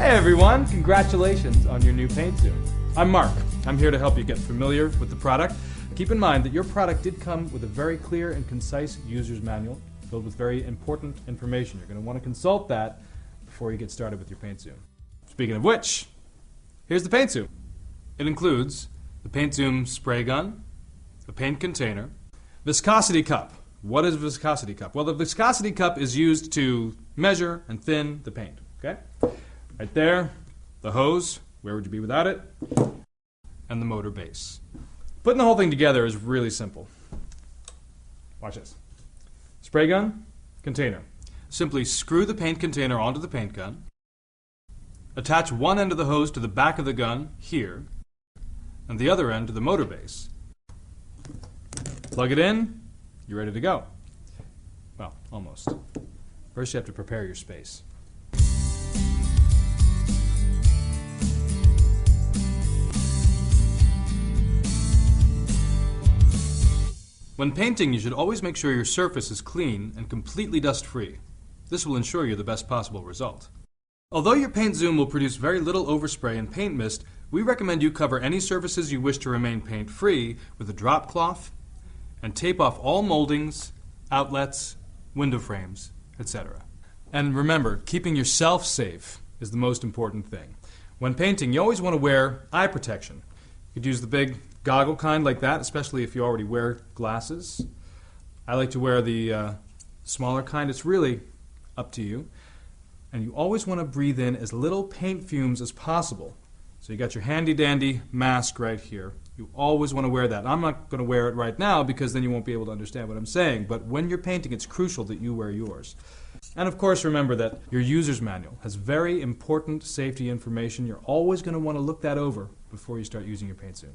Hey everyone, congratulations on your new Paint Zoom. I'm Mark. I'm here to help you get familiar with the product. Keep in mind that your product did come with a very clear and concise user's manual filled with very important information. You're going to want to consult that before you get started with your Paint Zoom. Speaking of which, here's the Paint Zoom. It includes the Paint Zoom spray gun, a paint container, viscosity cup. What is a viscosity cup? Well, the viscosity cup is used to measure and thin the paint. Okay? Right there, the hose, where would you be without it? And the motor base. Putting the whole thing together is really simple. Watch this. Spray gun, container. Simply screw the paint container onto the paint gun, attach one end of the hose to the back of the gun, here, and the other end to the motor base. Plug it in, you're ready to go. Well, almost. First you have to prepare your space. When painting, you should always make sure your surface is clean and completely dust-free. This will ensure you the best possible result. Although your Paint Zoom will produce very little overspray and paint mist, we recommend you cover any surfaces you wish to remain paint-free with a drop cloth and tape off all moldings, outlets, window frames, etc. And remember, keeping yourself safe is the most important thing. When painting, you always want to wear eye protection. You could use the big goggle kind like that, especially if you already wear glasses. I like to wear the smaller kind. It's really up to you. And you always want to breathe in as little paint fumes as possible. So you got your handy dandy mask right here. You always want to wear that. I'm not going to wear it right now because then you won't be able to understand what I'm saying. But when you're painting, it's crucial that you wear yours. And of course, remember that your user's manual has very important safety information. You're always going to want to look that over before you start using your Paint Zoom.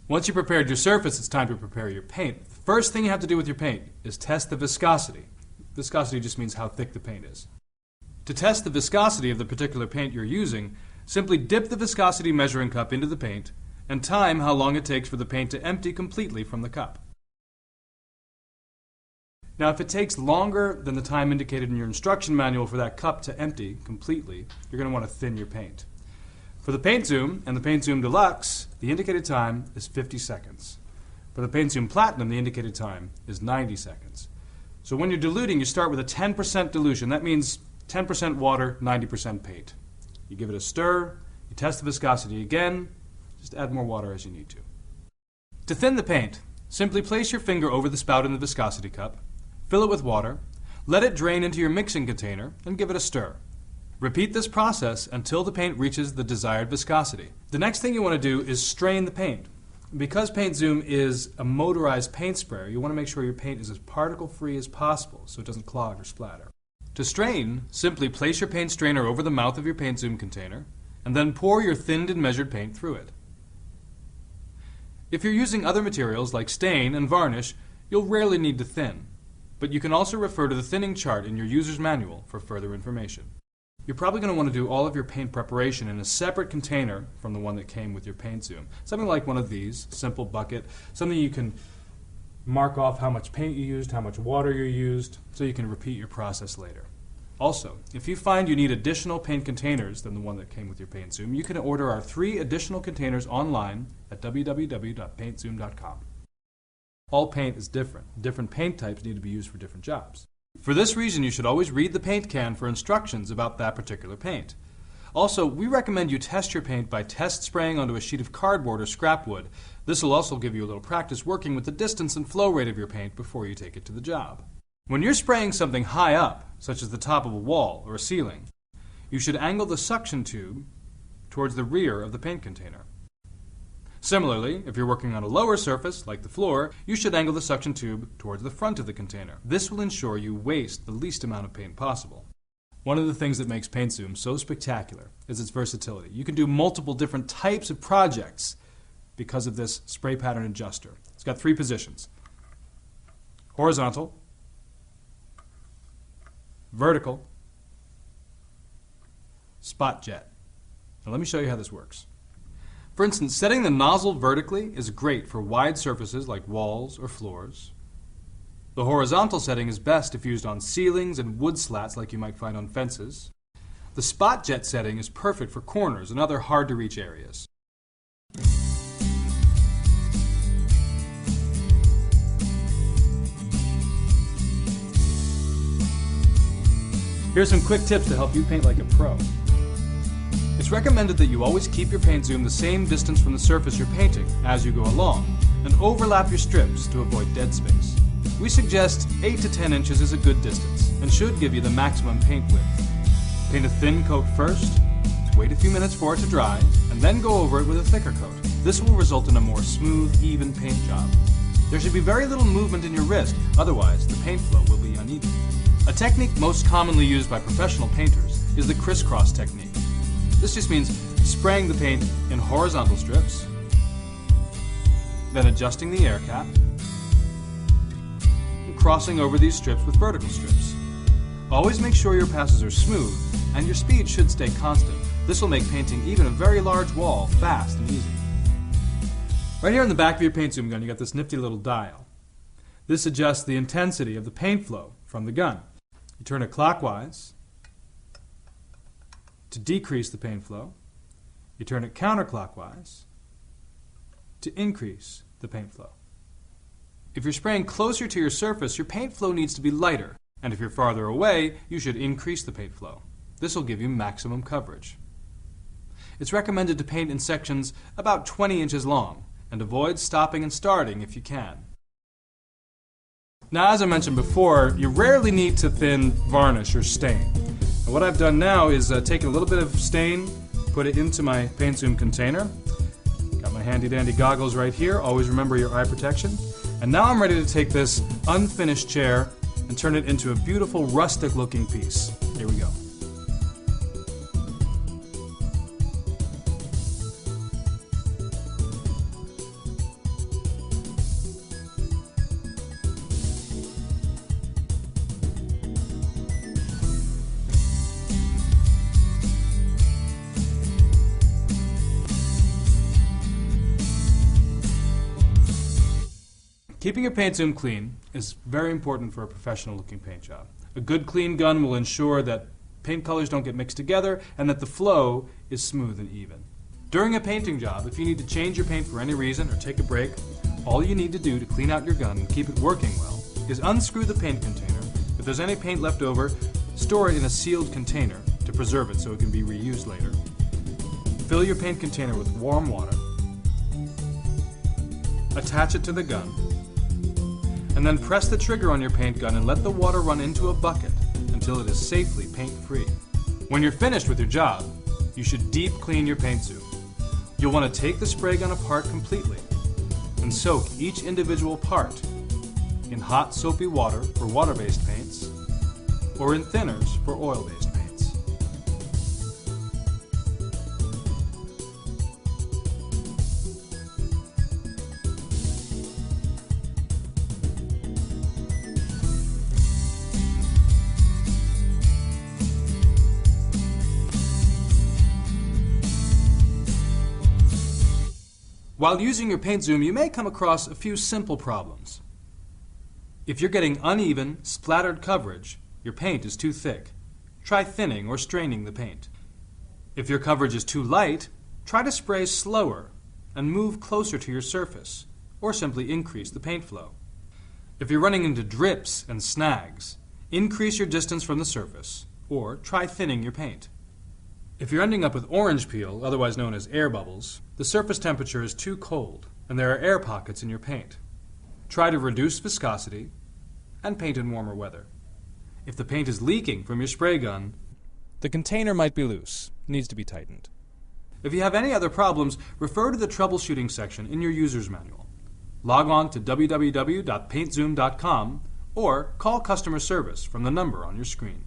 Once you've prepared your surface, it's time to prepare your paint. The first thing you have to do with your paint is test the viscosity. Viscosity just means how thick the paint is. To test the viscosity of the particular paint you're using, simply dip the viscosity measuring cup into the paint and time how long it takes for the paint to empty completely from the cup. Now, if it takes longer than the time indicated in your instruction manual for that cup to empty completely, you're going to want to thin your paint. For the Paint Zoom and the Paint Zoom Deluxe, the indicated time is 50 seconds. For the Paint Zoom Platinum, the indicated time is 90 seconds. So when you're diluting, you start with a 10% dilution. That means 10% water, 90% paint. You give it a stir, you test the viscosity again, just add more water as you need to. To thin the paint, simply place your finger over the spout in the viscosity cup, fill it with water, let it drain into your mixing container, and give it a stir. Repeat this process until the paint reaches the desired viscosity. The next thing you want to do is strain the paint. Because Paint Zoom is a motorized paint sprayer, you want to make sure your paint is as particle-free as possible so it doesn't clog or splatter. To strain, simply place your paint strainer over the mouth of your Paint Zoom container and then pour your thinned and measured paint through it. If you're using other materials like stain and varnish, you'll rarely need to thin, but you can also refer to the thinning chart in your user's manual for further information. You're probably going to want to do all of your paint preparation in a separate container from the one that came with your Paint Zoom. Something like one of these, simple bucket, something you can mark off how much paint you used, how much water you used, so you can repeat your process later. Also, if you find you need additional paint containers than the one that came with your Paint Zoom, you can order our 3 additional containers online at www.paintzoom.com. All paint is different. Different paint types need to be used for different jobs. For this reason, you should always read the paint can for instructions about that particular paint. Also, we recommend you test your paint by test spraying onto a sheet of cardboard or scrap wood. This will also give you a little practice working with the distance and flow rate of your paint before you take it to the job. When you're spraying something high up, such as the top of a wall or a ceiling, you should angle the suction tube towards the rear of the paint container. Similarly, if you're working on a lower surface, like the floor, you should angle the suction tube towards the front of the container. This will ensure you waste the least amount of paint possible. One of the things that makes Paint Zoom so spectacular is its versatility. You can do multiple different types of projects because of this spray pattern adjuster. It's got 3 positions: horizontal, vertical, spot jet. Now let me show you how this works. For instance, setting the nozzle vertically is great for wide surfaces like walls or floors. The horizontal setting is best if used on ceilings and wood slats like you might find on fences. The spot jet setting is perfect for corners and other hard-to-reach areas. Here's some quick tips to help you paint like a pro. It's recommended that you always keep your paint zoom the same distance from the surface you're painting as you go along, and overlap your strips to avoid dead space. We suggest 8 to 10 inches is a good distance, and should give you the maximum paint width. Paint a thin coat first, wait a few minutes for it to dry, and then go over it with a thicker coat. This will result in a more smooth, even paint job. There should be very little movement in your wrist, otherwise the paint flow will be uneven. A technique most commonly used by professional painters is the crisscross technique. This just means spraying the paint in horizontal strips, then adjusting the air cap, and crossing over these strips with vertical strips. Always make sure your passes are smooth, and your speed should stay constant. This will make painting even a very large wall fast and easy. Right here in the back of your paint zoom gun, you got this nifty little dial. This adjusts the intensity of the paint flow from the gun. You turn it clockwise to decrease the paint flow. You turn it counterclockwise to increase the paint flow. If you're spraying closer to your surface, your paint flow needs to be lighter, and if you're farther away, you should increase the paint flow. This will give you maximum coverage. It's recommended to paint in sections about 20 inches long, and avoid stopping and starting if you can. Now, as I mentioned before, you rarely need to thin varnish or stain. And what I've done now is taken a little bit of stain, put it into my paint zoom container. Got my handy dandy goggles right here. Always remember your eye protection. And now I'm ready to take this unfinished chair and turn it into a beautiful rustic looking piece. Here we go. Keeping your paint zoom clean is very important for a professional looking paint job. A good clean gun will ensure that paint colors don't get mixed together and that the flow is smooth and even. During a painting job, if you need to change your paint for any reason or take a break, all you need to do to clean out your gun and keep it working well is unscrew the paint container. If there's any paint left over, store it in a sealed container to preserve it so it can be reused later. Fill your paint container with warm water, attach it to the gun, and then press the trigger on your paint gun and let the water run into a bucket until it is safely paint-free. When you're finished with your job, you should deep clean your paint zoom. You'll want to take the spray gun apart completely and soak each individual part in hot soapy water for water-based paints or in thinners for oil-based paints. While using your paint zoom, you may come across a few simple problems. If you're getting uneven, splattered coverage, your paint is too thick. Try thinning or straining the paint. If your coverage is too light, try to spray slower and move closer to your surface, or simply increase the paint flow. If you're running into drips and snags, increase your distance from the surface, or try thinning your paint. If you're ending up with orange peel, otherwise known as air bubbles, the surface temperature is too cold and there are air pockets in your paint. Try to reduce viscosity and paint in warmer weather. If the paint is leaking from your spray gun, the container might be loose, needs to be tightened. If you have any other problems, refer to the troubleshooting section in your user's manual. Log on to www.paintzoom.com or call customer service from the number on your screen.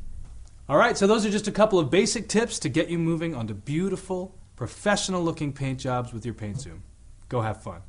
Alright, so those are just a couple of basic tips to get you moving onto beautiful, professional looking paint jobs with your paint zoom. Go have fun.